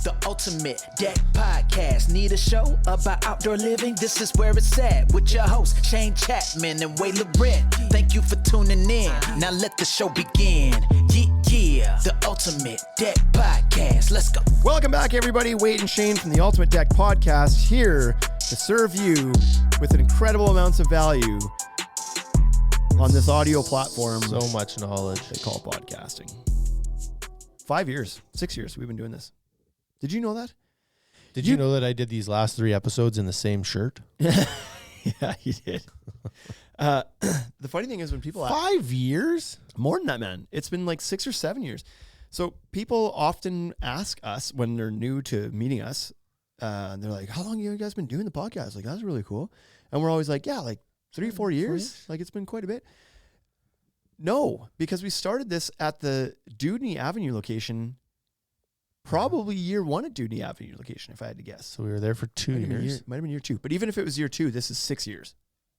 The Ultimate Deck Podcast. Need a show about outdoor living? This is where it's at. With your hosts, Shane Chapman and Way Laurent. Thank you for tuning in. Now let the show begin. Yeah. The Ultimate Deck Podcast. Let's go. Welcome back, everybody. Wade and Shane from the Ultimate Deck Podcast here to serve you with incredible amounts of value on this audio platform. So much knowledge. They call podcasting. 5 years, 6 years we've been doing this. Did you know that? Did you know that I did these last 3 episodes in the same shirt? Yeah, you did. The funny thing is when people 5 years? More than that, man. It's been like 6 or 7 years. So people often ask us when they're new to meeting us, they're like, how long have you guys been doing the podcast? Like, that's really cool. And we're always like, yeah, like 3 or 4 years. Like, it's been quite a bit. No, because we started this at the Dewdney Avenue location, probably year 1 at Dewdney Avenue location, if I had to guess. So we were there for 2 years. Might have been year 2. But even if it was year 2, this is 6 years.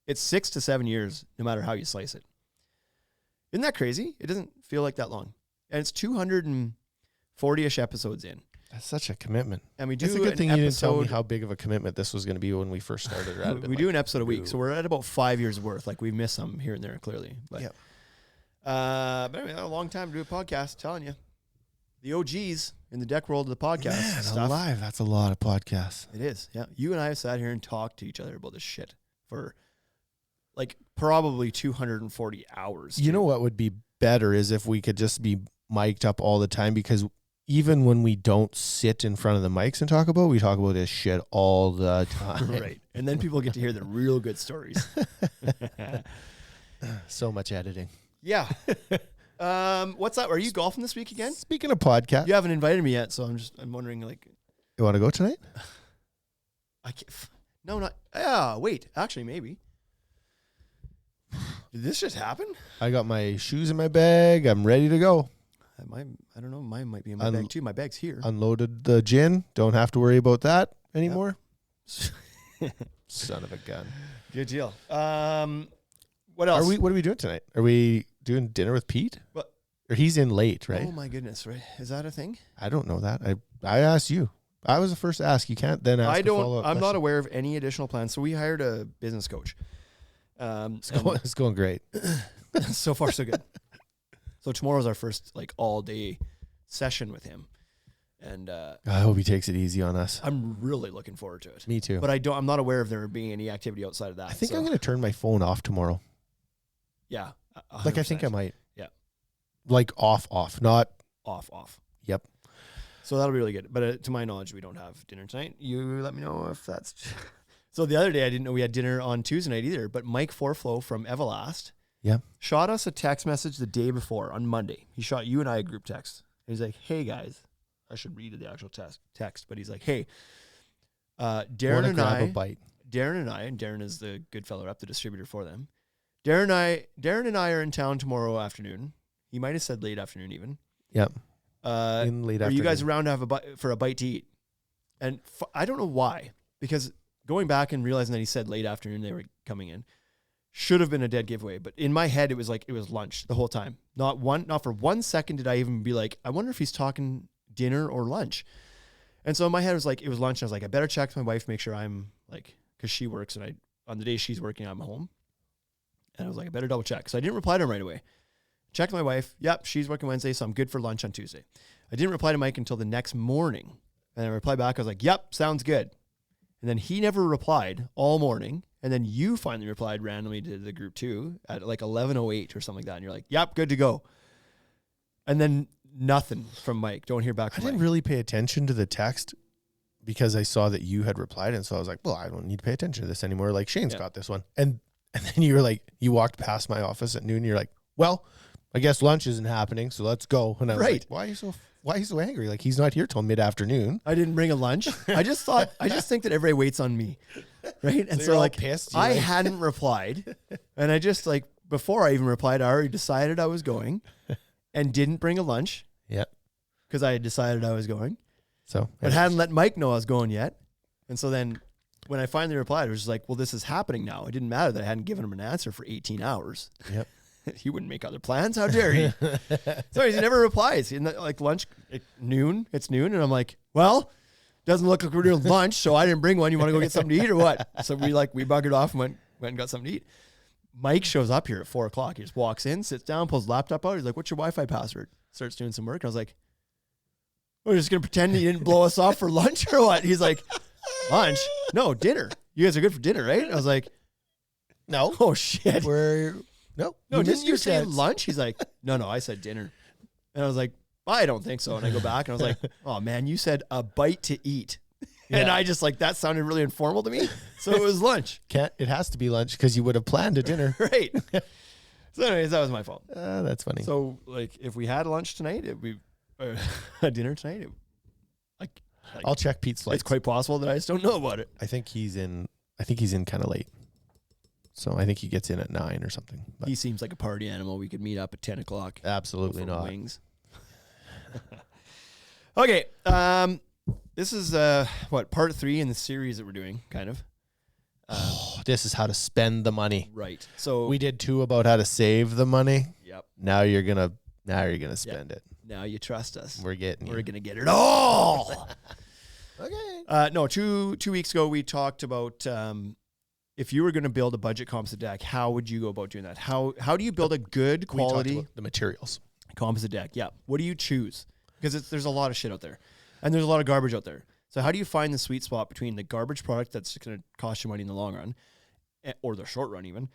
It's 6 to 7 years, no matter how you slice it. Isn't that crazy? It doesn't feel like that long. And it's 240-ish episodes in. That's such a commitment. And we do It's a good thing you didn't tell me episode- how big of a commitment this was going to be when we first started. we do an episode a week, so we're at about 5 years worth. Like, we missed some here and there, clearly. But, Yep. But anyway, a long time to do a podcast, telling you. The OGs in the deck world of the podcast Man, stuff. alive. That's a lot of podcasts. It is, yeah. You and I have sat here and talked to each other about this shit for, like, probably 240 hours. You know what would be better is if we could just be mic'd up all the time, because even when we don't sit in front of the mics and talk about, we talk about this shit all the time. Right. And then people get to hear the real good stories. So much editing. Yeah. What's that? Are you golfing this week again? Speaking of podcast, You haven't invited me yet, so I'm wondering, like, you want to go tonight? I can't. No, not. Yeah, wait. Actually, maybe. Did this just happen? I got my shoes in my bag. I'm ready to go. I don't know. Mine might be in my bag too. My bag's here. Unloaded the gin. Don't have to worry about that anymore. Son of a gun. Good deal. What else? What are we doing tonight? Are we doing dinner with Pete? What? Or he's in late, right? Oh my goodness! Right? Is that a thing? I don't know that. I asked you. I was the first to ask. You can't then ask. I don't. follow-up I'm not question. aware of any additional plans. So we hired a business coach. It's going great. So far, so good. So tomorrow's our first like all day session with him, and I hope he takes it easy on us. I'm really looking forward to it. Me too. But I'm not aware of there being any activity outside of that. I think so, I'm going to turn my phone off tomorrow. Yeah. Like I think I 100%. might. Yeah. Like off, not. Off. Yep. So that'll be really good. But to my knowledge, we don't have dinner tonight. You let me know if that's. So the other day, I didn't know we had dinner on Tuesday night either. But Mike Forflow from Everlast Yeah. shot us a text message the day before on Monday. He shot you and I a group text. And he's like, "Hey guys," I should read the actual text, but he's like, "Hey, Darren Wanna and grab I, a bite. and Darren is the good fellow up, the distributor for them. Darren and I are in town tomorrow afternoon. He might have said late afternoon even. Yep. Are In late you afternoon. guys around to have a bite to eat?" And I don't know why, because going back and realizing that he said late afternoon they were coming in should have been a dead giveaway. But in my head, it was like it was lunch the whole time. Not for 1 second did I even be like, I wonder if he's talking dinner or lunch. And so in my head, it was like it was lunch. And I was like, I better check with my wife, make sure I'm like, because she works and on the day she's working, I'm home. And I was like, I better double check. So I didn't reply to him right away. Checked my wife. Yep, she's working Wednesday, so I'm good for lunch on Tuesday. I didn't reply to Mike until the next morning. And I replied back. I was like, yep, sounds good. And then he never replied all morning. And then you finally replied randomly to the group too at like 11:08 or something like that. And you're like, yep, good to go. And then nothing from Mike. Don't hear back I from didn't Mike. really pay attention to the text because I saw that you had replied. And so I was like, well, I don't need to pay attention to this anymore. Like Shane's got this one. And then you were like, you walked past my office at noon. And you're like, well, I guess lunch isn't happening. So let's go. And I was like, why are you so angry? Like, he's not here till mid-afternoon. I didn't bring a lunch. I just think that everybody waits on me. Right. And So so you're all like pissed, I you're like- hadn't replied. And I just like, before I even replied, I already decided I was going and didn't bring a lunch Yep. because I had decided I was going, So, but hadn't let Mike know I was going yet. And so then when I finally replied, it was just like, well, this is happening now. It didn't matter that I hadn't given him an answer for 18 hours. yep. he wouldn't make other plans. How dare he? So he never replies. In like lunch at noon, it's noon, and I'm like, well, doesn't look like we're doing lunch, so I didn't bring one. You want to go get something to eat or what? So we buggered off and went and got something to eat. Mike shows up here at 4:00. He just walks in, sits down, pulls the laptop out. He's like, "What's your Wi-Fi password?" Starts doing some work. And I was like, "We're just gonna pretend you didn't blow us off for lunch or what?" He's like, "Lunch? No, dinner. You guys are good for dinner, right?" And I was like, No. "Oh shit." No, Didn't you say lunch? He's like, no, I said dinner. And I was like, I don't think so. And I go back and I was like, oh man, you said a bite to eat. And I just like, that sounded really informal to me. So it was lunch. It has to be lunch because you would have planned a dinner. Right. So anyways, that was my fault. That's funny. So like, if we had lunch tonight, it'd be a dinner tonight. I'll check Pete's flights. It's quite possible that I just don't know about it. I think he's in kind of late. So I think he gets in at 9 or something. But He seems like a party animal. We could meet up at 10 o'clock. absolutely for not. Wings. Okay. This is part 3 in the series that we're doing, kind of. This is how to spend the money. Right. So We did 2 about how to save the money. Yep. Now you're gonna spend it. Now you trust us. We're getting We're you. gonna get it all. Okay. No, 2 weeks ago we talked about if you were going to build a budget composite deck, how would you go about doing that? How do you build a good We talked quality about the materials. composite deck? Yeah. What do you choose? Because there's a lot of shit out there, and there's a lot of garbage out there. So how do you find the sweet spot between the garbage product that's going to cost you money in the long run, or the short run even,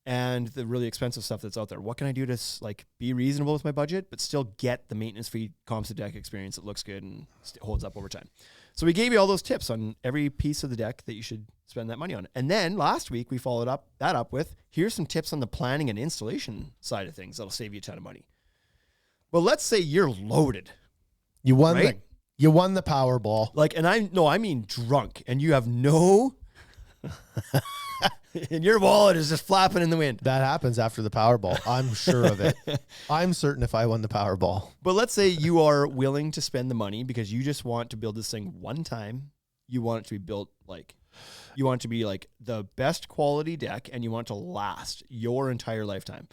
and the really expensive stuff that's out there? What can I do to like be reasonable with my budget, but still get the maintenance-free composite deck experience that looks good and holds up over time? So we gave you all those tips on every piece of the deck that you should spend that money on. And then last week we followed that up with, here's some tips on the planning and installation side of things that'll save you a ton of money. Well, let's say you're loaded. You won Right? you won the Powerball. Like, and I mean drunk, and you have no, and your wallet is just flapping in the wind. That happens after the Powerball. I'm sure of it. I'm certain if I won the Powerball. But let's say you are willing to spend the money because you just want to build this thing one time. You want it to be built you want it to be like the best quality deck, and you want it to last your entire lifetime.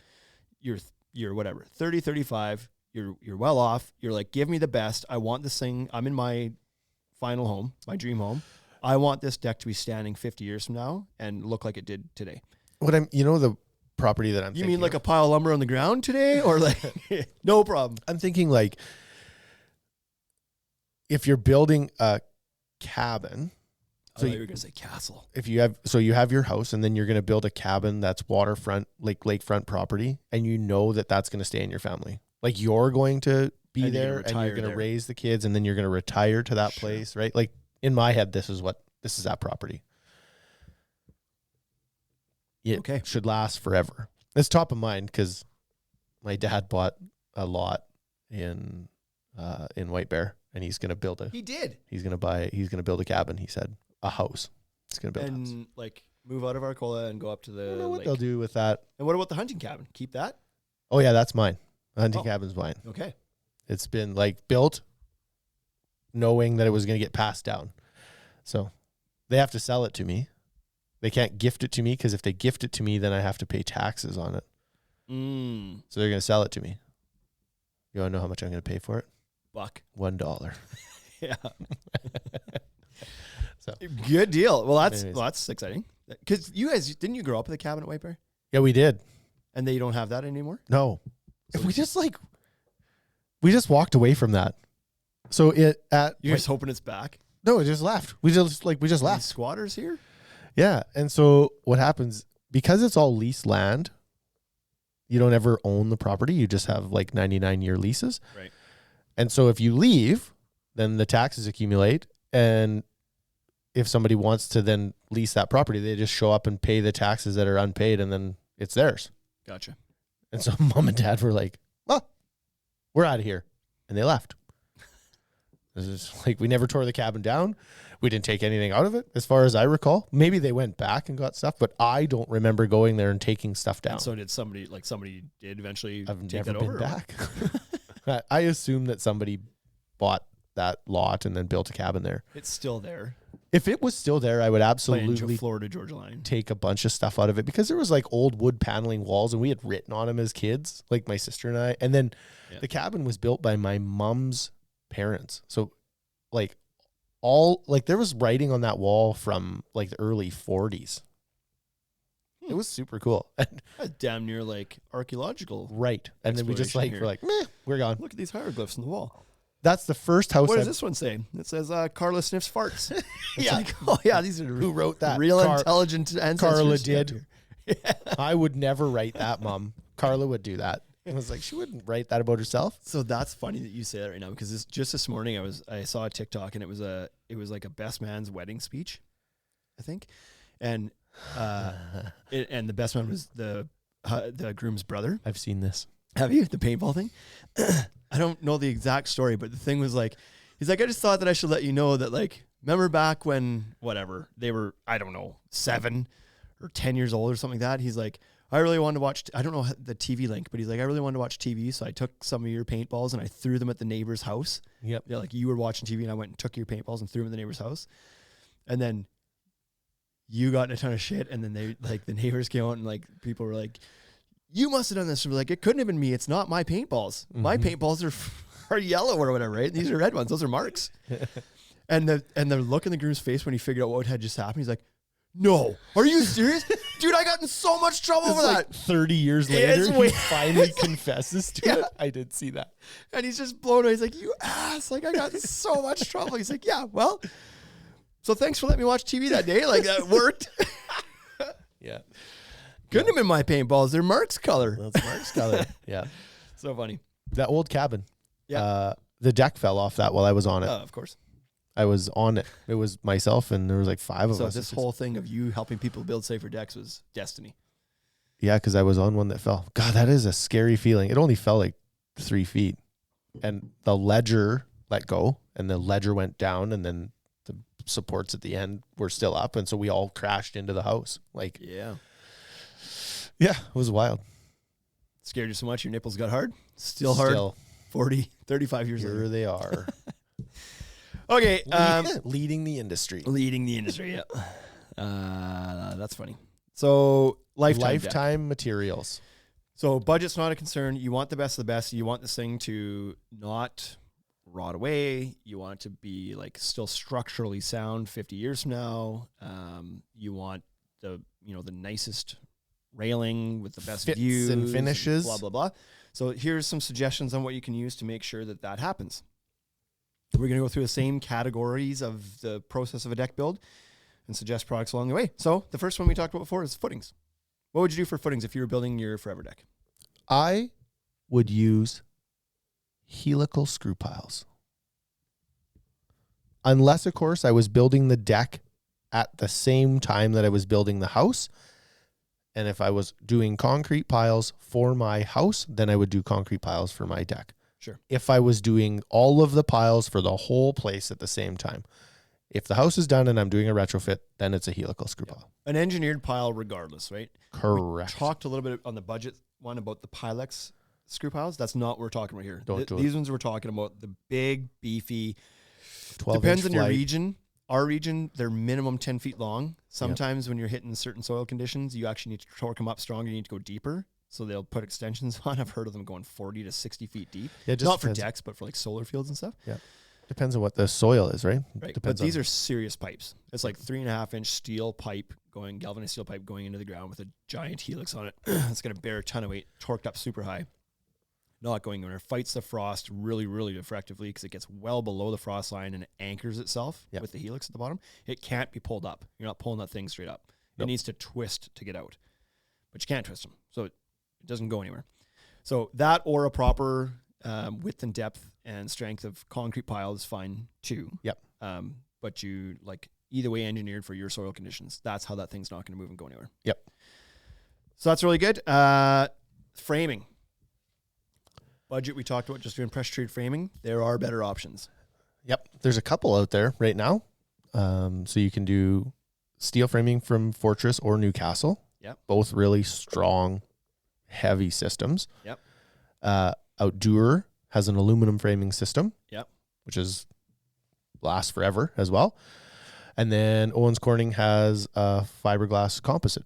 You're whatever, 30, 35, you're well off. You're like, give me the best. I want this thing. I'm in my final home, my dream home. I want this deck to be standing 50 years from now and look like it did today. The property that I'm You thinking mean like of, a pile of lumber on the ground today, or like no problem? I'm thinking like if you're building a cabin, So you were gonna say castle. if you have your house and then you're going to build a cabin that's waterfront, lakefront property, and you know that that's going to stay in your family. Like you're going to be And you're there gonna and retire you're going to there. raise the kids and then you're going to retire to that Sure. place, right? Like in my head, this is that property. It Okay. should last forever. It's top of mind because my dad bought a lot in White Bear, and he's going to build He did, he's going to build a cabin. He said a house. He's going to build a house. and like move out of Arcola and go up to I the don't know what lake. they'll do with that. And what about the hunting cabin? Keep that? Oh yeah, that's mine. The hunting Oh. cabin's mine. Okay. It's been like built knowing that it was going to get passed down. So they have to sell it to me. They can't gift it to me because if they gift it to me, then I have to pay taxes on it. So they're going to sell it to me. You want to know how much I'm going to pay for it? Buck. $1. Yeah. So Good deal. Well, Anyways. that's exciting. Because you guys, didn't you grow up with a cabin at White Bear? yeah, we did. And they don't have that anymore? No, So we just walked away from that. So You're just hoping it's back? it just left. We just These left. squatters here? Yeah. And so what happens, because it's all leased land, you don't ever own the property. You just have like 99-year leases. Right. And so if you leave, then the taxes accumulate. And if somebody wants to then lease that property, they just show up and pay the taxes that are unpaid, and then it's theirs. Gotcha. And so mom and dad were like, well, we're out of here. And they left. This is like, we never tore the cabin down. We didn't take anything out of it, as far as I recall. Maybe they went back and got stuff, but I don't remember going there and taking stuff down. And so did somebody did eventually I've take never that been over? back. I assume that somebody bought that lot and then built a cabin there. It's still there. If it was still there, I would playing absolutely Florida Georgia Line. take a bunch of stuff out of it because there was like old wood paneling walls and we had written on them as kids, like my sister and I. And then the cabin was built by my mom's parents. So like there was writing on that wall from like the early 40s. It was super cool. That's damn near like archaeological. Right. And then we just like, Exploration we're like, meh, we're gone. Look at these hieroglyphs on the wall. That's the first house. What does this one say? It says Carla sniffs farts. Yeah. Like, oh yeah, these are Who wrote that? real intelligent ancestors. Carla did. I would never write that, Mom. Carla would do that. I was like, she wouldn't write that about herself. So that's funny that you say that right now because just this morning I saw a TikTok and it was like a best man's wedding speech, I think, and and the best man was the groom's brother. I've seen this. Have you? The paintball thing? I don't know the exact story, but the thing was like, he's like, I just thought that I should let you know that, like, remember back when, whatever, they were, I don't know, 7 or 10 years old or something like that. He's like, I really wanted to watch, I don't know the TV link, but he's like, I really wanted to watch TV. So I took some of your paintballs and I threw them at the neighbor's house. Yep. Yeah, like you were watching TV and I went and took your paintballs and threw them at the neighbor's house. And then you got in a ton of shit. And then they, like, the neighbors came out and, like, people were like, you must have done this. We're like, it couldn't have been me. It's not my paintballs. Mm-hmm. My paintballs are yellow or whatever, right? These are red ones. Those are marks. and the look in the groom's face when he figured out what had just happened, he's like, no, are you serious? Dude, I got in so much trouble over like that. 30 years later, he finally confesses to it. I did see that. And he's just blown away. He's like, you ass. Like, I got in so much trouble. He's like, yeah, well, so thanks for letting me watch TV that day. Like, that worked. Yeah. Couldn't have been my paintballs. They're Mark's color. That's Mark's color. Yeah. So funny. That old cabin. Yeah. The deck fell off that while I was on it. Of course. I was on it. It was myself and there was like 5 of us. So this whole thing of you helping people build safer decks was destiny. Yeah, because I was on one that fell. God, that is a scary feeling. It only fell like 3 feet. And the ledger let go and the ledger went down and then the supports at the end were still up. And so we all crashed into the house. Like, yeah. Yeah, it was wild. Scared you so much your nipples got hard? Still hard. 40, 35 years Here later. they are. Okay. Leading the industry. Leading the industry, yeah. That's funny. So lifetime materials. So budget's not a concern. You want the best of the best. You want this thing to not rot away. You want it to be like still structurally sound 50 years from now. You want the nicest railing with the best fits views and finishes, blah blah blah. So here's some suggestions on what you can use to make sure that happens. We're going to go through the same categories of the process of a deck build and suggest products along the way. So the first one we talked about before is footings. What would you do for footings if you were building your forever deck? I would use helical screw piles. Unless, of course, I was building the deck at the same time that I was building the house. And if I was doing concrete piles for my house, then I would do concrete piles for my deck. Sure. If I was doing all of the piles for the whole place at the same time. If the house is done and I'm doing a retrofit, then it's a helical screw pile. An engineered pile regardless, right? Correct. We talked a little bit on the budget one about the Pilex screw piles. That's not what we're talking about here. These ones we're talking about, the big, beefy, 12 depends on inch your flight. region. Our region, they're minimum 10 feet long. Sometimes when you're hitting certain soil conditions, you actually need to torque them up stronger. You need to go deeper. So they'll put extensions on. I've heard of them going 40 to 60 feet deep. Yeah, just not depends. for decks, but for like solar fields and stuff. Yeah. Depends on what the soil is, right? Right. Depends But these are serious pipes. It's like 3.5 inch steel pipe galvanized steel pipe going into the ground with a giant helix on it. It's going to bear a ton of weight, torqued up super high. Not going anywhere. Fights the frost really, really effectively because it gets well below the frost line and it anchors itself with the helix at the bottom. It can't be pulled up. You're not pulling that thing straight up. It needs to twist to get out. But you can't twist them. So it doesn't go anywhere. So that or a proper width and depth and strength of concrete pile is fine too. Yep. But you like either way engineered for your soil conditions. That's how that thing's not going to move and go anywhere. Yep. So that's really good. Framing. Budget we talked about, just doing pressure treated framing. There are better options. Yep. There's a couple out there right now. So you can do steel framing from Fortress or Newcastle. Yep. Both really strong, heavy systems. Yep. Outdoor has an aluminum framing system. Yep. Which lasts forever as well. And then Owens Corning has a fiberglass composite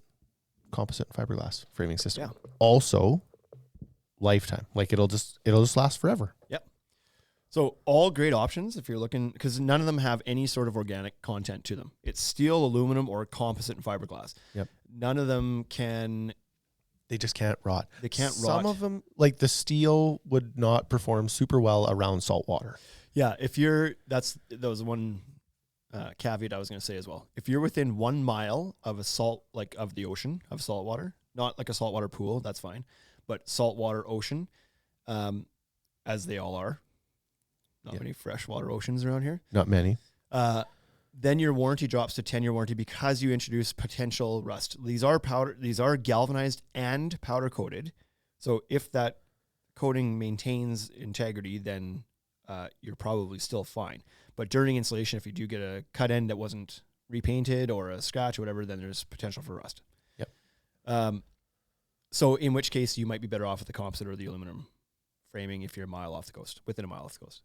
fiberglass framing system. Yeah. Also lifetime. Like it'll just last forever. Yep. So all great options if you're looking, because none of them have any sort of organic content to them. It's steel, aluminum, or composite and fiberglass. Yep. None of them can. They just can't rot. They can't rot. Some of them, like the steel, would not perform super well around salt water. Yeah, that was one caveat I was going to say as well. If you're within 1 mile of of the ocean, of salt water, not like a saltwater pool, that's fine, but saltwater ocean, as they all are, not many freshwater oceans around here. Not many. Then your warranty drops to 10-year warranty because you introduce potential rust. These are galvanized and powder coated. So if that coating maintains integrity, then you're probably still fine. But during installation, if you do get a cut end that wasn't repainted or a scratch or whatever, then there's potential for rust. Yep. So in which case you might be better off with the composite or the aluminum framing if you're within a mile off the coast.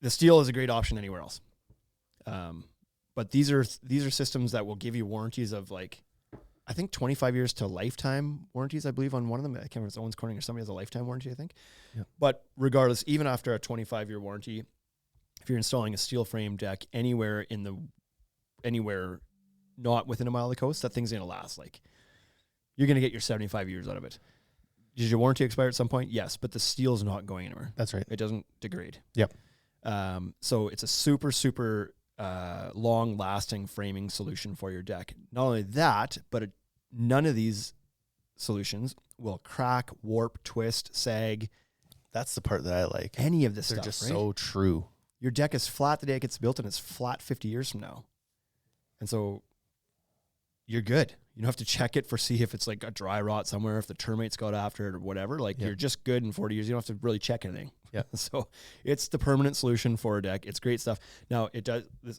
The steel is a great option anywhere else. But these are systems that will give you warranties of like, I think 25 years to lifetime warranties, I believe on one of them. I can't remember if it's Owens Corning or somebody has a lifetime warranty, I think. Yep. But regardless, even after a 25-year warranty, if you're installing a steel frame deck anywhere not within a mile of the coast, that thing's going to last. Like, you're going to get your 75 years out of it. Did your warranty expire at some point? Yes, but the steel's not going anywhere. That's right. It doesn't degrade. Yep. So it's a super, super long-lasting framing solution for your deck. Not only that, but none of these solutions will crack, warp, twist, sag. That's the part that I like. Any of this They're stuff, just right? so true. Your deck is flat the day it gets built, and it's flat 50 years from now. And so you're good. You don't have to check it see if it's like a dry rot somewhere, if the termites got after it or whatever. Like, you're just good in 40 years. You don't have to really check anything. Yeah. So it's the permanent solution for a deck. It's great stuff. Now,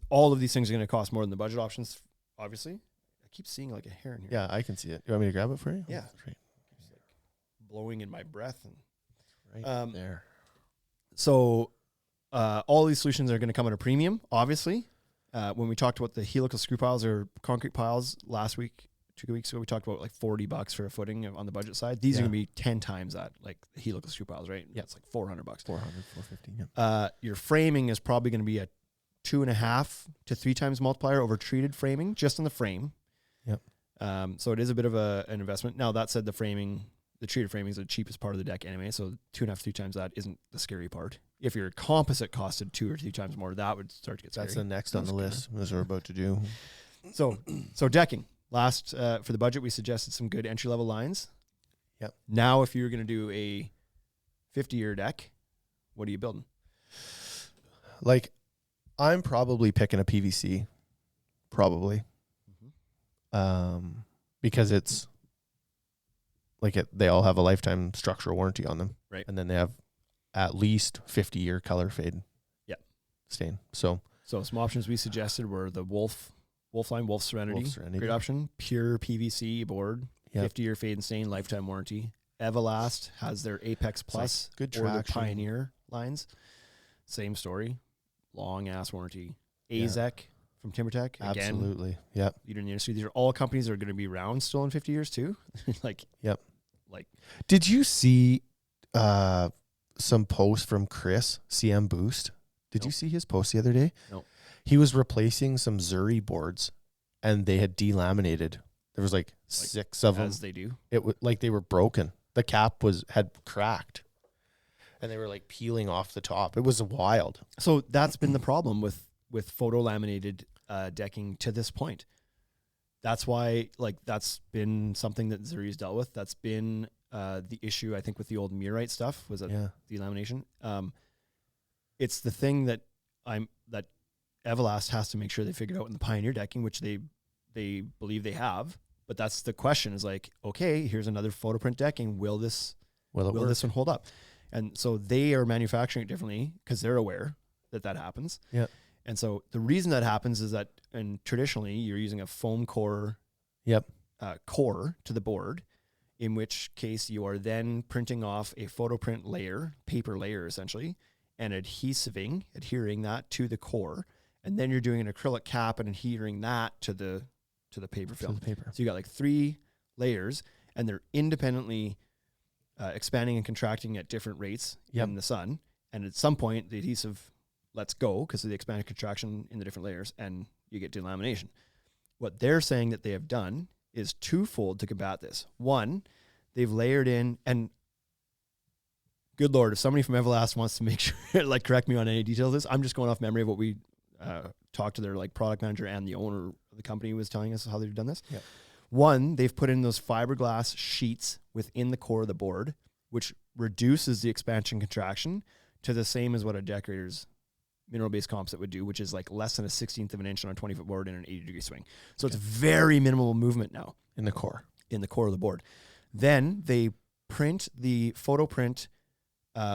all of these things are going to cost more than the budget options, obviously. I keep seeing like a hair in here. Yeah, I can see it. You want me to grab it for you? Yeah. Great. It's like blowing in my breath. And Right there. So all these solutions are going to come at a premium, obviously. When we talked about the helical screw piles or concrete piles last week, 2 weeks ago, we talked about like $40 for a footing on the budget side. These are going to be 10 times that, like the helical screw piles, right? Yeah. It's like $400. $400, $450. Yeah. Your framing is probably going to be a 2.5 to 3 times multiplier over treated framing, just on the frame. Yep. So it is a bit of an investment. Now, that said, the treated framing is the cheapest part of the deck anyway. So 2.5, 3 times that isn't the scary part. If your composite costed 2 or 3 times more, that would start to get scary. That's the next on the list, as we're about to do. So decking. Last, for the budget, we suggested some good entry-level lines. Yep. Now, if you're going to do a 50-year deck, what are you building? Like, I'm probably picking a PVC. Probably. Because it's like they all have a lifetime structural warranty on them. Right. And then they have at least 50-year color fade. Yep. Stain. So some options we suggested were the Wolfline Wolf Serenity. Serenity. Great option. Pure PVC board. Yep. 50-year fade and stain, lifetime warranty. Everlast has their Apex Plus good or their traction. Pioneer lines. Same story. Long ass warranty. Yeah. AZEK from TimberTech. Again, absolutely. Yep. leader in the industry. These are all companies that are going to be around still in 50 years too. Did you see some post from Chris, CM Boost? Did you see his post the other day? No. He was replacing some Zuri boards, and they had delaminated. There was like 6 of them. As they do. It was like they were broken. The cap had cracked, and they were like peeling off the top. It was wild. So that's been the problem with photo laminated decking to this point. That's why, like, that's been something that Zuri's dealt with. That's been the issue, I think, with the old Murite stuff, was that delamination. It's the thing that Everlast has to make sure they figure out in the Pioneer decking, which they believe they have. But that's the question, is like, okay, here's another photo print decking. Will this one hold up? And so they are manufacturing it differently because they're aware that happens. Yeah. And so the reason that happens is that, and traditionally you're using a foam core core to the board, in which case you are then printing off a photo print layer, paper layer essentially, and adhering that to the core. and then you're doing an acrylic cap and adhering that to the paper film. the paper. So you got like 3 layers, and they're independently expanding and contracting at different rates in the sun. And at some point, the adhesive lets go because of the expanded contraction in the different layers, and you get delamination. What they're saying that they have done is twofold to combat this. One, they've layered in, and good Lord, if somebody from Everlast wants to make sure, like, correct me on any details of this, I'm just going off memory of what we talked to their like product manager and the owner of the company was telling us how they've done this. Yep. One, they've put in those fiberglass sheets within the core of the board, which reduces the expansion contraction to the same as what a decorator's mineral-based composite would do, which is like less than a 16th of an inch on a 20-foot board in an 80-degree swing. So it's very minimal movement now In the core. in the core of the board. Then they print the photo print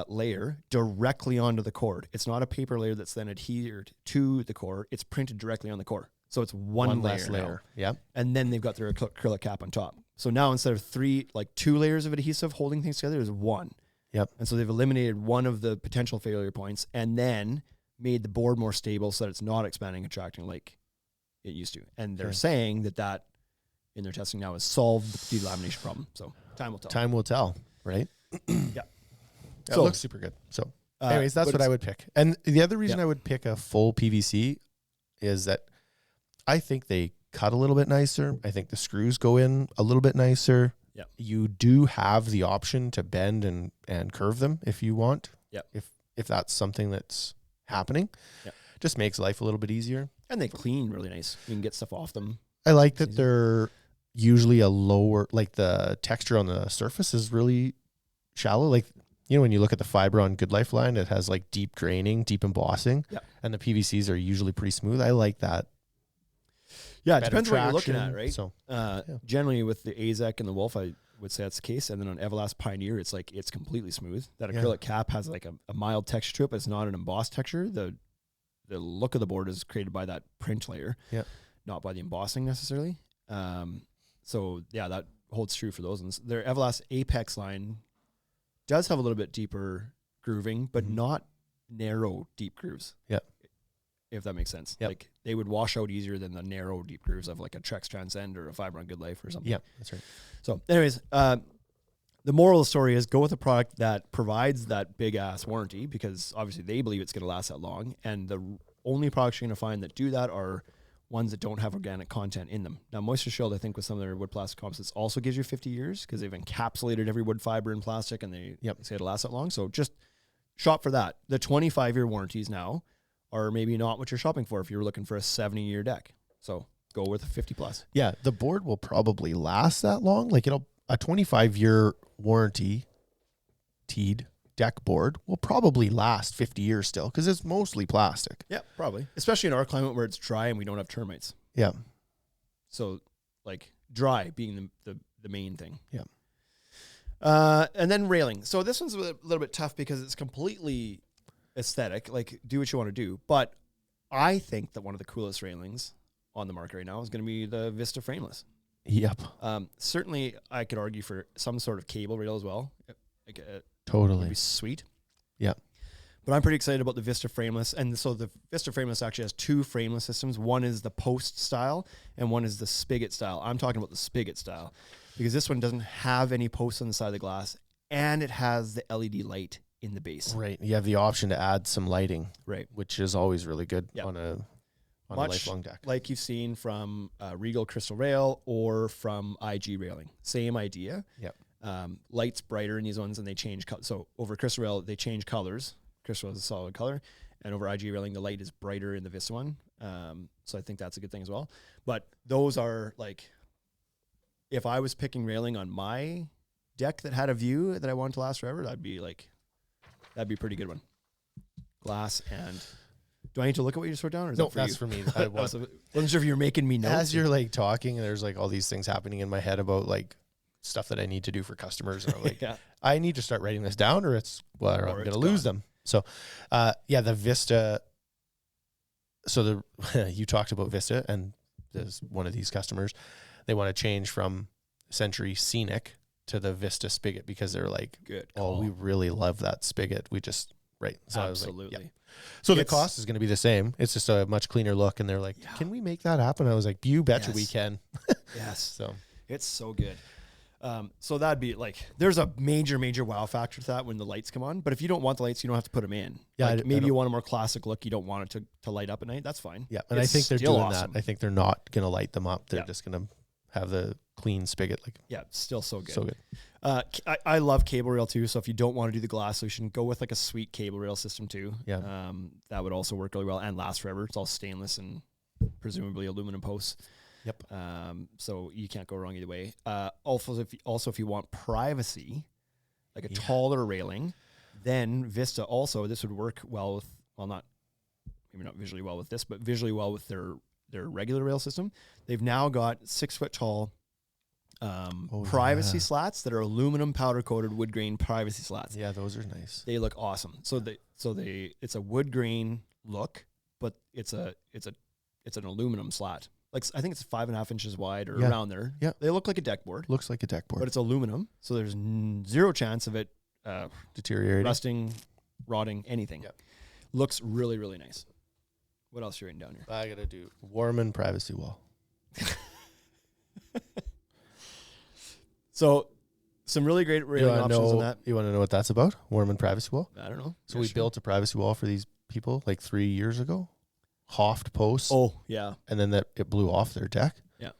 layer directly onto the cord. It's not a paper layer that's then adhered to the core. It's printed directly on the core. So it's one less layer. layer. Yep. And then they've got their acrylic cap on top. So now instead of 2 layers of adhesive holding things together, there's 1. Yep. And so they've eliminated one of the potential failure points and then made the board more stable so that it's not expanding and contracting like it used to. And they're saying that in their testing now has solved the delamination problem. So time will tell. Time will tell, right? Yeah. It So- looks super good. So, anyways, that's but what I it's- would pick. And the other reason Yeah. I would pick a full PVC is that I think they cut a little bit nicer. I think the screws go in a little bit nicer. Yeah. You do have the option to bend and curve them if you want. Yeah. If that's something that's happening. Yeah. Just makes life a little bit easier. And they clean really nice. You can get stuff off them. I like that Easy. they're usually a lower, like the texture on the surface is really shallow. Like, you know, when you look at the fiber on Good Life line, it has like deep graining, deep embossing, Yeah. and the PVCs are usually pretty smooth. I like that. Yeah, it Better depends what you're looking traction, at, right? So Generally with the AZEK and the Wolf, I would say that's the case. And then on Everlast Pioneer, it's like it's completely smooth. That Yeah. acrylic cap has like a mild texture to it, but it's not an embossed texture. The look of the board is created by that print layer, Yeah. not by the embossing necessarily. So yeah, that holds true for those ones. Their Everlast Apex line does have a little bit deeper grooving, but Mhm. not narrow deep grooves. Yeah. If that makes sense. Yep. Like they would wash out easier than the narrow deep grooves of like a Trex Transcend or a Fiber on Good Life or something. yeah, that's right. So anyways, the moral of the story is go with a product that provides that big ass warranty because obviously they believe it's going to last that long. And the only products you're going to find that do that are ones that don't have organic content in them. Now, Moisture Shield, I think with some of their wood plastic composites also gives you 50 years because they've encapsulated every wood fiber in plastic and they say it'll last that long. So just shop for that. The 25-year warranties now are maybe not what you're shopping for if you're looking for a 70-year deck. So go with a 50 plus. Yeah, the board will probably last that long. Like a 25-year warranty teed deck board will probably last 50 years still because it's mostly plastic. Yeah, probably. Especially in our climate where it's dry and we don't have termites. Yeah. So like dry being the main thing. Yeah. And then railing. So this one's a little bit tough because it's completely aesthetic. Like do what you want to do. But I think that one of the coolest railings on the market right now is going to be the Vista frameless. Yep. Certainly I could argue for some sort of cable rail as well. Like it'd Totally. be sweet. Yeah. But I'm pretty excited about the Vista frameless. And so the Vista frameless actually has 2 frameless systems. One is the post style and one is the spigot style. I'm talking about the spigot style because this one doesn't have any posts on the side of the glass and it has the LED light in the base. Right. You have the option to add some lighting, Right. which is always really good Yep. on a Much lifelong deck. like you've seen from Regal Crystal Rail or from IG Railing. Same idea. Yep. Light's brighter in these ones and they change. So over Crystal Rail, they change colors. Crystal is a solid color. And over IG Railing, the light is brighter in the Vista one. So I think that's a good thing as well. But those are like, if I was picking railing on my deck that had a view that I wanted to last forever, that'd be a pretty good one. Glass and... Do I need to look at what you just wrote down? Or is No, that for that's you? for me. I wasn't sure if you're making me notes. As you're like talking, and there's like all these things happening in my head about like stuff that I need to do for customers, and I'm like, yeah. I need to start writing this down, or I'm Or going it's to lose gone. them. So, yeah, the Vista. So you talked about Vista, and there's one of these customers. They want to change from Century Scenic to the Vista Spigot because they're like, Good. oh, we really love that spigot. We just Right. So I was like, Absolutely. yeah. So the It's- cost is going to be the same. It's just a much cleaner look. And they're like, can we make that happen? I was like, you betcha we Yes. can. Yes. So It's so good. So that'd be like, there's a major wow factor to that when the lights come on. But if you don't want the lights, you don't have to put them in. Yeah, Like I maybe don't- you want a more classic look. You don't want it to light up at night. That's fine. yeah. And It's I think they're still doing awesome. that. I think they're not going to light them up. They're Yeah. just going to have the clean spigot. Like, Yeah, still so good. so good. I love cable rail too. So if you don't want to do the glass solution, go with like a sweet cable rail system too. Yeah. That would also work really well and last forever. It's all stainless and presumably aluminum posts. Yep. So you can't go wrong either way. Also, if you want privacy, like a taller railing, then Vista also, this would work well with, maybe not visually well with this, but visually well with their regular rail system. They've now got 6 foot tall privacy slats that are aluminum powder coated wood grain privacy slats. Yeah, those are nice. They look awesome. So it's a wood grain look, but it's an aluminum slat. Like I think it's 5.5 inches wide or Yeah. around there. Yeah. They look like a deck board, Looks like a deck board. but it's aluminum. So there's zero chance of it Deteriorating. rusting, rotting, anything. Yep. Looks really, really nice. What else are you writing down here? I got to do Warman privacy wall. So some really great railing options on that. You want to know what that's about? Warman privacy wall. I don't know. So Yeah, we sure. built a privacy wall for these people like 3 years ago. Hoft posts. Oh, yeah. And then it blew off their deck. Yeah.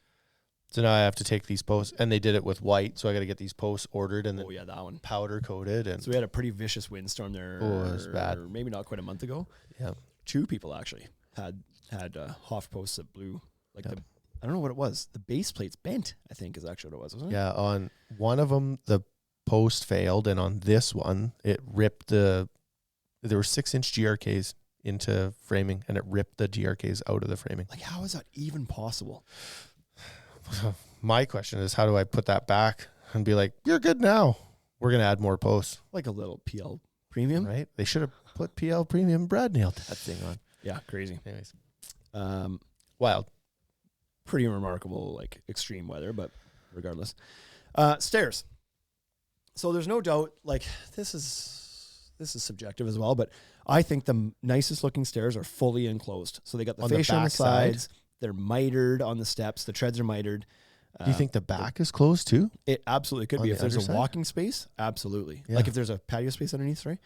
So now I have to take these posts, and they did it with white. So I got to get these posts ordered and then Oh, yeah, that one. powder coated. And So we had a pretty vicious windstorm there. Oh, it was bad. Maybe not quite a month ago. yeah, 2 people actually had Hoff posts that blew. Like Yep. I don't know what it was. The base plate's bent, I think is actually what it was, wasn't it? yeah. On one of them, the post failed, and on this one, it ripped there were 6-inch GRKs into framing, and it ripped the GRKs out of the framing. Like, how is that even possible? My question is, how do I put that back and be like, you're good now? We're gonna add more posts, Like a little PL premium. right? They should have put PL Premium. Brad nailed that thing on. Yeah, crazy. Anyways, Wild. Pretty remarkable, like extreme weather, but regardless. Stairs. So there's no doubt, like this is subjective as well, but I think the nicest looking stairs are fully enclosed. So they got the On the fascia on the back side? sides. They're mitered on the steps. The treads are mitered. do you think the back is closed too? It absolutely could On be. the If there's a underside? walking space, absolutely. Yeah. Like if there's a patio space underneath, sorry,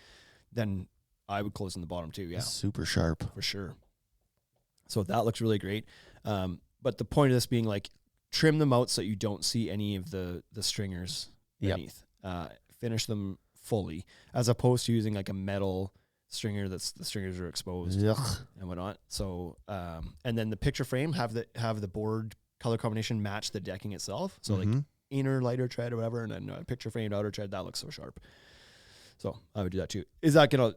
then I would close in the bottom too. Yeah, It's super sharp. for sure. So that looks really great. But the point of this being like trim them out so you don't see any of the stringers Yep. beneath. Finish them fully as opposed to using like a metal stringer the stringers are exposed Ugh. and whatnot. So and then the picture frame have the board color combination match the decking itself. So like Mhm. inner lighter tread or whatever, and then a picture framed outer tread, that looks so sharp. So I would do that too. Is that gonna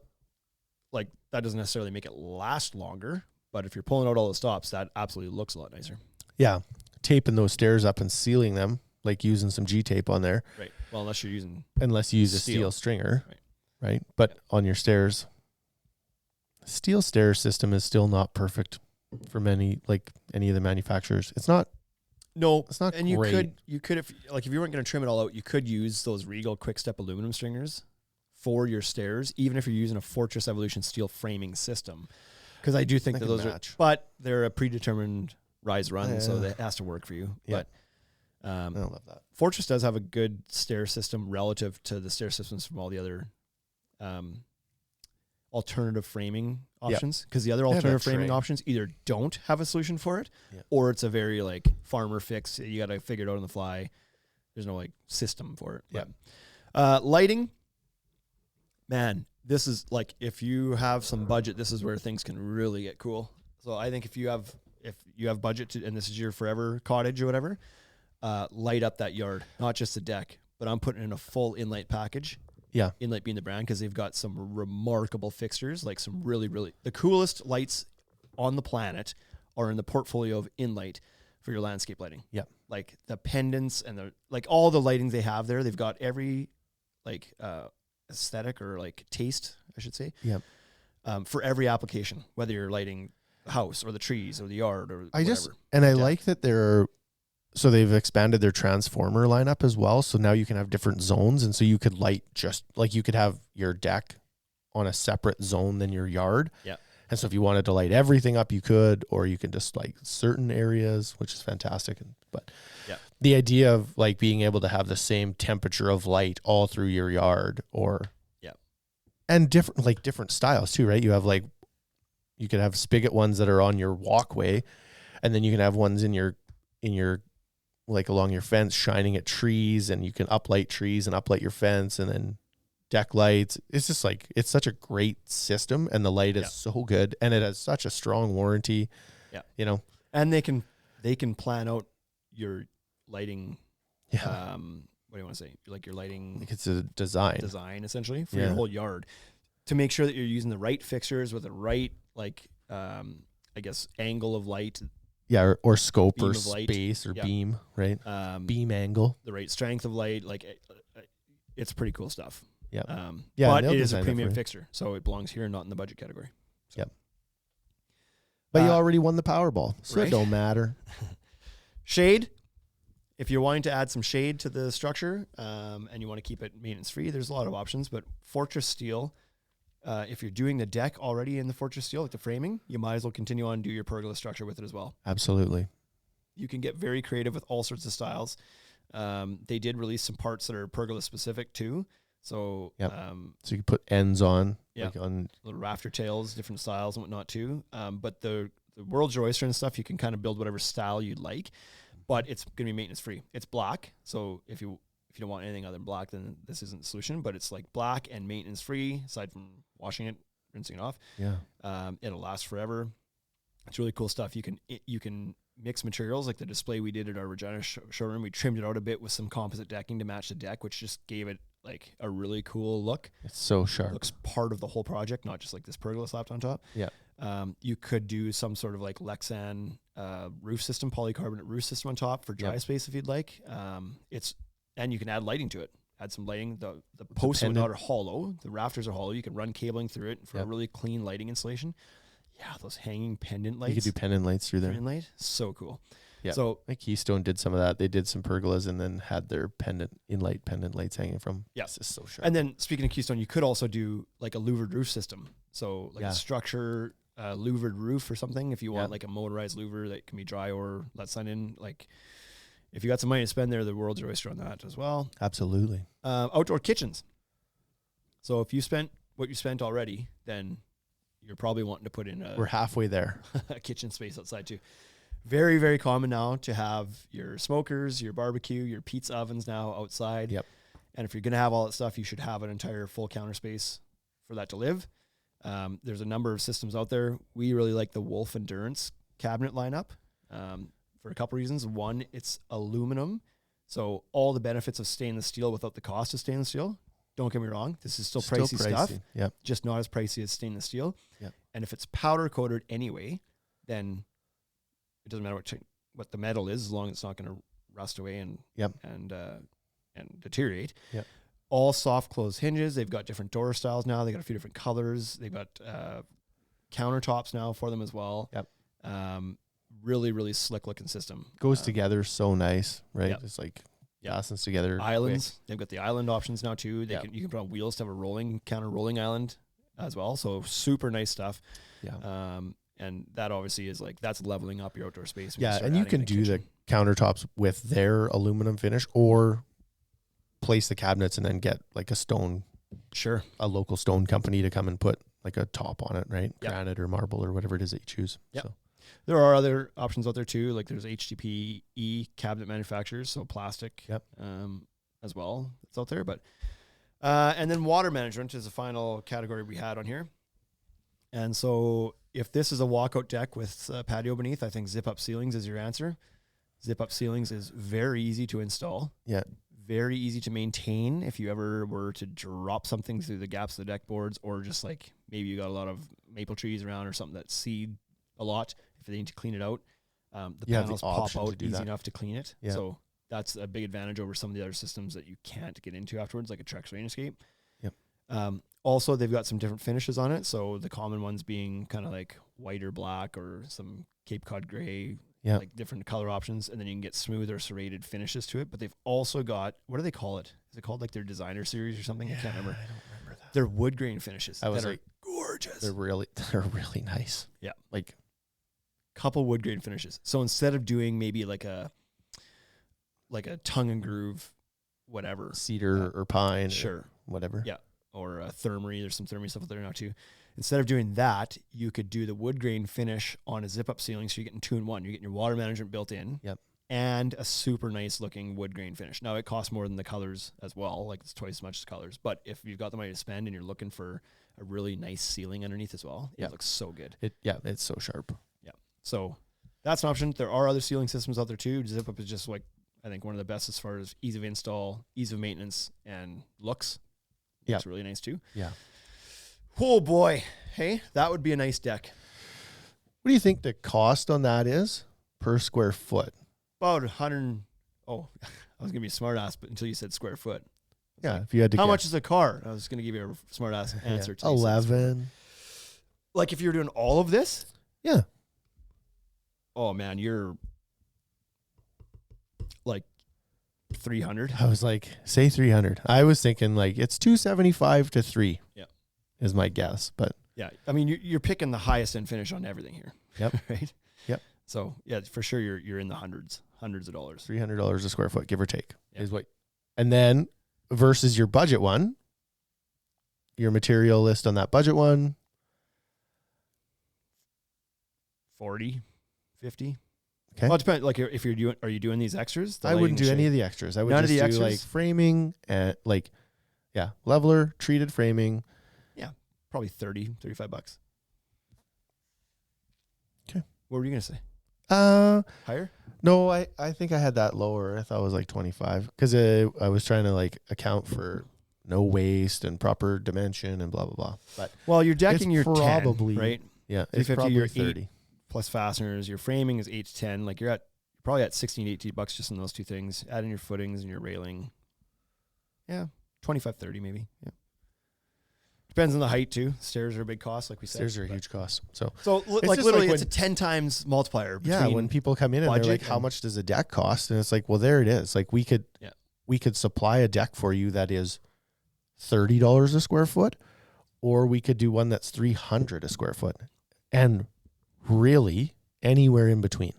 like that doesn't necessarily make it last longer, but if you're pulling out all the stops, that absolutely looks a lot nicer. Yeah, taping those stairs up and sealing them, like using some G tape on there, Right. Well, unless you're using unless you use a Steel. steel stringer, Right. right? But on your stairs, steel stair system is still not perfect for any of the manufacturers. It's not. no, It's not and great. you could if you weren't going to trim it all out, you could use those Regal Quick Step aluminum stringers for your stairs, even if you're using a Fortress Evolution steel framing system. Because I do think They that can those match. are, but they're a predetermined rise run, so Yeah. that has to work for you. Yeah. But I don't love that. Fortress does have a good stair system relative to the stair systems from all the other alternative framing options. Because the other have that alternative framing tray. options either don't have a solution for it, Yeah. or it's a very like farmer fix. You got to figure it out on the fly. There's no like system for it. Yeah. But, lighting, man, this is like if you have some budget, this is where things can really get cool. So I think if you have budget to, and this is your forever cottage or whatever, light up that yard, not just the deck, but I'm putting in a full Inlight package. Yeah. Inlight being the brand, because they've got some remarkable fixtures, like some really, really the coolest lights on the planet are in the portfolio of Inlight for your landscape lighting. Yeah. Like the pendants and the like all the lighting they have there, they've got every like aesthetic or like taste, I should say. Yep. For every application, whether you're lighting the house or the trees or the yard or I whatever. like that so they've expanded their transformer lineup as well. So now you can have different zones. And so you could light just like you could have your deck on a separate zone than your yard. Yeah. And so if you wanted to light everything up, you could, or you can just light certain areas, which is fantastic. But Yeah. the idea of like being able to have the same temperature of light all through your yard, or and different styles too, right? You have like, you could have spigot ones that are on your walkway, and then you can have ones in your like along your fence shining at trees, and you can uplight trees and uplight your fence, and then deck lights. It's just like, it's such a great system, and the light is so good, and it has such a strong warranty. Yeah. You know, And they can plan out your lighting. yeah, What do you want to say? Like your lighting like it's a design. essentially for your whole yard, to make sure that you're using the right fixtures with the right, like, I guess, angle of light. Yeah, or scope Beam or of light. space or Yeah. beam, right? Beam angle. the right strength of light. Like, it's pretty cool stuff. Yeah. Yeah, but they'll it is design a it premium for you. fixture, so it belongs here, not in the budget category. So. Yep. But you Uh, already won the Powerball, so right? it don't matter. Shade. If you're wanting to add some shade to the structure, and you want to keep it maintenance free, there's a lot of options. But Fortress Steel, if you're doing the deck already in the Fortress Steel, like the framing, you might as well continue on and do your pergola structure with it as well. Absolutely. You can get very creative with all sorts of styles. They did release some parts that are pergola specific too. So, Yep. So you can put ends on, Yeah. like on, little rafter tails, different styles and whatnot too. But the World's Your Oyster and stuff, you can kind of build whatever style you'd like, but it's going to be maintenance free. It's black. So if you don't want anything other than black, then this isn't the solution, but it's like black and maintenance free aside from washing it, rinsing it off. yeah. It'll last forever. It's really cool stuff. You can mix materials, like the display we did at our Regina showroom. We trimmed it out a bit with some composite decking to match the deck, which just gave it like a really cool look. It's so sharp. Looks part of the whole project, not just like this pergola slapped on top. Yeah. You could do some sort of like Lexan roof system, polycarbonate roof system on top for dry Yep. space if you'd like. And you can add lighting to it. Add some lighting. The posts are pendant. not hollow. The rafters are hollow. You can run cabling through it for a Yep. really clean lighting installation. Yeah, those hanging pendant lights. You could do pendant lights through there. Pendant light, so cool. Yeah. So Like Keystone did some of that. They did some pergolas and then had their pendant lights hanging from. Yeah. It's just so sharp. and then speaking of Keystone, you could also do like a louvered roof system. So like Yeah. a structure, louvered roof or something. If you want Yeah. like a motorized louver that can be dry or let sun in, like if you got some money to spend there, the world's your oyster on that as well. Absolutely. Outdoor kitchens. So if you spent what you spent already, then you're probably wanting to put in We're halfway there. a kitchen space outside too. Very, very common now to have your smokers, your barbecue, your pizza ovens now outside. Yep. And if you're going to have all that stuff, you should have an entire full counter space for that to live. There's a number of systems out there. We really like the Wolf Endurance cabinet lineup for a couple reasons. One, it's aluminum. So all the benefits of stainless steel without the cost of stainless steel. Don't get me wrong. This is still pricey stuff, Yep. just not as pricey as stainless steel. Yep. And if it's powder coated anyway, then it doesn't matter what the metal is, as long as it's not going to rust away and Yep. and deteriorate. Yep. All soft close hinges. They've got different door styles now. They got a few different colors. They've got countertops now for them as well. Yep. Really, really slick looking system. Goes together so nice, right? Yep. It's like Yep. fastens together. Islands. They've got the island options now too. Yep. You can put on wheels to have a counter rolling island as well. So super nice stuff. quick. Yeah. And that obviously is like, that's leveling up your outdoor space. when Yeah, start and you adding can the do the kitchen. countertops with their aluminum finish, or place the cabinets and then get like Sure. a local stone company to come and put like a top on it, right? Yep. Granite or marble or whatever it is that you choose. Yep. So There are other options out there too. Like there's HDPE cabinet manufacturers, so plastic Yep. As well. It's out there. But and then water management is the final category we had on here. And so if this is a walkout deck with a patio beneath, I think Zip Up Ceilings is your answer. Zip Up Ceilings is very easy to install. yeah, Very easy to maintain if you ever were to drop something through the gaps of the deck boards, or just like maybe you got a lot of maple trees around or something that seed a lot. If they need to clean it out, the You have the panels pop option to out do easy that. enough to clean it. Yeah. So that's a big advantage over some of the other systems that you can't get into afterwards, like a Trex Rain Escape. Yep. Also, they've got some different finishes on it. So the common ones being kind of like white or black or some Cape Cod gray, yeah. like different color options. And then you can get smooth or serrated finishes to it. But they've also got, what do they call it? Is it called like their designer series or something? I can't remember. I don't remember that. They're wood grain finishes. I was that like, are gorgeous. they're really nice. Yeah. Like, Couple wood grain finishes. So instead of doing maybe like a tongue and groove, whatever, cedar or pine, sure, or whatever. Yeah. Or a thermery. There's some thermery stuff out there now too. Instead of doing that, you could do the wood grain finish on a zip up ceiling. So you're getting 2-in-1. You're getting your water management built in. Yep. And a super nice looking wood grain finish. Now it costs more than the colors as well. Like it's twice as much as colors. But if you've got the money to spend and you're looking for a really nice ceiling underneath as well, it looks so good. It's so sharp. Yeah. So that's an option. There are other ceiling systems out there too. Zip up is just like, I think, one of the best as far as ease of install, ease of maintenance, and looks. Yeah. It's really nice too. Yeah. Oh boy. Hey, that would be a nice deck. What do you think the cost on that is per square foot? About 100. Oh, I was gonna be a smart ass, but until you said square foot. Yeah, if you had to. How guess. much is a car? I was gonna give you a smart ass answer. Yeah. till you said square. 11. Like if you were doing all of this? Yeah. Oh man, you're like 300. I was like, say 300. I was thinking like it's 275 to 3. Yeah. Is my guess, but Yeah, I mean you're picking the highest end finish on everything here. Yep. Right. Yep. So yeah, for sure you're in the hundreds of dollars. $300 a square foot, give or take, Yeah. is what. And then versus your budget one, your material list on that budget one, 40, 50. okay. Well, it depends. Like if you're doing, are you doing these extras? The I wouldn't lighting do any shade? of the extras. I would None of just the do like extras? framing and like, yeah, leveler, treated framing. Probably $35. Okay. What were you gonna say? Uh, Higher? no, I think I had that lower. I thought it was like 25 because I was trying to like account for no waste and proper dimension and blah blah blah. But Well, you're decking your probably 10, right? yeah, it's 350, probably you're 30. Plus fasteners. Your framing is 8 to 10. Like you're probably at 16 to $18 just in those two things. Add in your footings and your railing. Yeah, 25, 30 maybe. Yeah. Depends on the height too. Stairs are a big cost, like we said. Stairs are a huge cost. So like just literally, like it's a 10 times multiplier. yeah, when people come in and they're budget like, "How and- much does a deck cost?" and it's like, "Well, there it is. Like we could supply a deck for you that is $30 a square foot, or we could do one that's $300 a square foot, and really anywhere in between."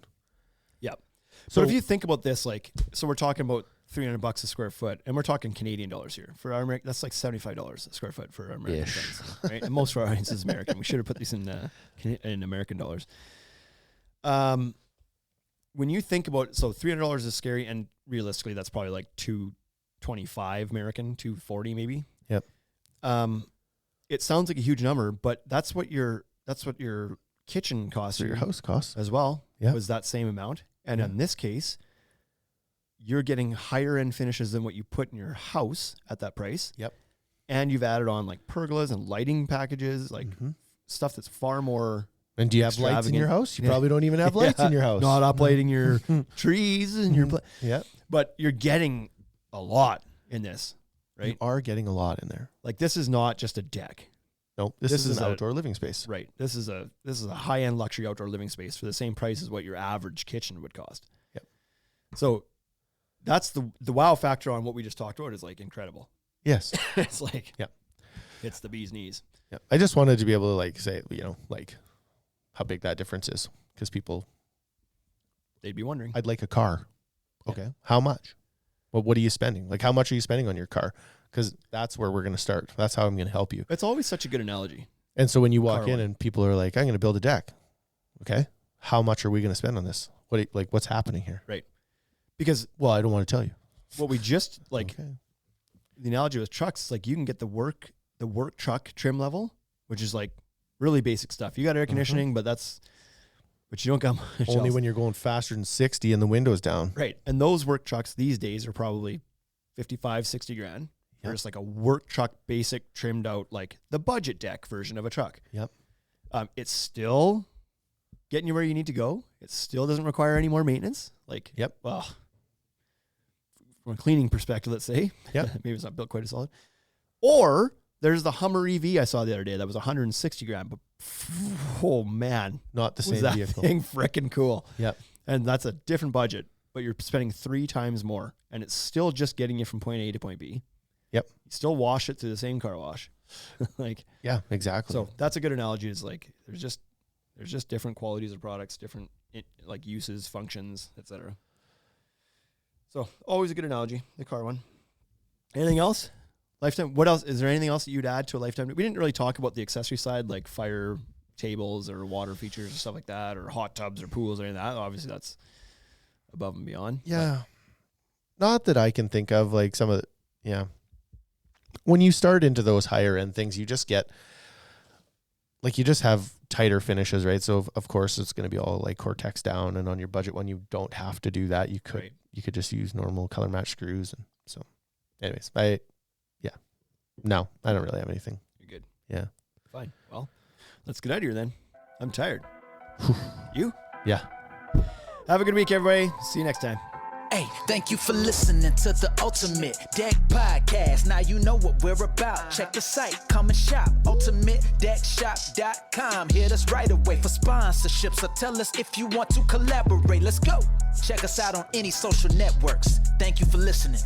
Yep. So So if you think about this, like, so we're talking about $300 a square foot, and we're talking Canadian dollars here. For our American, that's like $75 a square foot for our American Ish. friends, right? And most of our audience is American. We should have put these in American dollars. When you think about, so $300 is scary, and realistically, that's probably like $225 American, $240 maybe. Yep. It sounds like a huge number, but that's what your kitchen costs so your house costs. as well. Yeah. Was that same amount, and Yeah. in this case, you're getting higher end finishes than what you put in your house at that price. Yep. And you've added on like pergolas and lighting packages, like Mhm. stuff that's far more And do you have lights in your extravagant. house? You Yeah. probably don't even have lights in your house. not uplighting your trees and your, Yeah. but you're getting a lot in this, right? You are getting a lot in there. Like this is not just a deck, No, this This is is an a- outdoor living space. right? This is a high end luxury outdoor living space for the same price as what your average kitchen would cost. Yep. So that's the wow factor on what we just talked about is like incredible. Yes. It's like, Yep. it's the bee's knees. Yeah. I just wanted to be able to like say, like how big that difference is because people, They'd be wondering. I'd like a car. Yeah. Okay. How much? Well, what are you spending? Like how much are you spending on your car? Because that's where we're going to start. That's how I'm going to help you. It's always such a good analogy. And so when you walk Car in one. and people are like, I'm going to build a deck. Okay. How much are we going to spend on this? What's happening here? Because Well, I don't want to tell you. what we just like, Okay. the analogy with trucks, like you can get the work truck trim level, which is like really basic stuff. You got air conditioning, but you don't got much Only else. when you're going faster than 60 and the window's down. Right. And those work trucks these days are probably 55, 60 grand. They're Yep. just like a work truck, basic trimmed out, like the budget deck version of a truck. Yep. It's still getting you where you need to go. It still doesn't require any more maintenance. Like, Yep. well, from a cleaning perspective, let's say, Yep. maybe it's not built quite as solid. Or there's the Hummer EV I saw the other day that was 160 grand, but oh man, Not the was same that vehicle. thing freaking cool. Yep. And that's a different budget, but you're spending 3 times more, and it's still just getting you from point A to point B. Yep. You still wash it through the same car wash. Like, Yeah, exactly. so that's a good analogy. Is like, there's just different qualities of products, different like uses, functions, etc. So always a good analogy, the car one. Anything else? Lifetime. What else? Is there anything else that you'd add to a Lifetime? We didn't really talk about the accessory side, like fire tables or water features or stuff like that, or hot tubs or pools or anything like that. Obviously, that's above and beyond. Yeah. Not that I can think of, like some of the, yeah. When you start into those higher end things, you just get, like, you just have tighter finishes, right? So of course it's going to be all like Cortex down, and on your budget one, you don't have to do that. You could, Right. you could just use normal color match screws. And so anyways, no, I don't really have anything. You're good. Yeah. Fine. Well, let's get out of here then. I'm tired. You? Yeah. Have a good week, everybody. See you next time. Hey, thank you for listening to the Ultimate Deck Podcast. Now you know what we're about. Check the site, come and shop. UltimateDeckShop.com. Hit us right away for sponsorships, or tell us if you want to collaborate. Let's go. Check us out on any social networks. Thank you for listening.